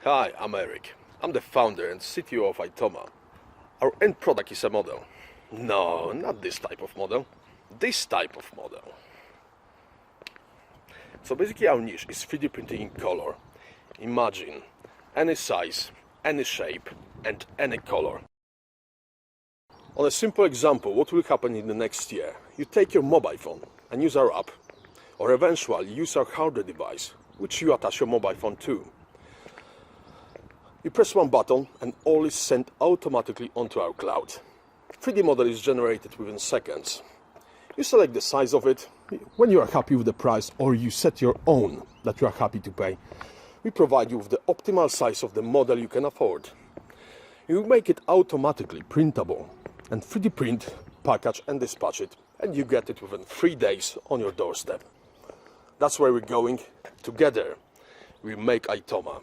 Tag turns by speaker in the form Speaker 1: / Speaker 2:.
Speaker 1: Hi, I'm Eric. I'm the founder and CTO of Itoma. Our end product is a model. No, not this type of model. This type of model. So basically our niche is 3D printing in color. Imagine any size, any shape and any color. On a simple example, what will happen in the next year? You take your mobile phone and use our app, or eventually use our hardware device, which you attach your mobile phone to. You press one button and all is sent automatically onto our cloud. 3D model is generated within seconds. You select the size of it. When you are happy with the price, or you set your own that you are happy to pay, we provide you with the optimal size of the model you can afford. You make it automatically printable and 3D print, package and dispatch it, and you get it within 3 days on your doorstep. That's where we're going. Together we make Itoma.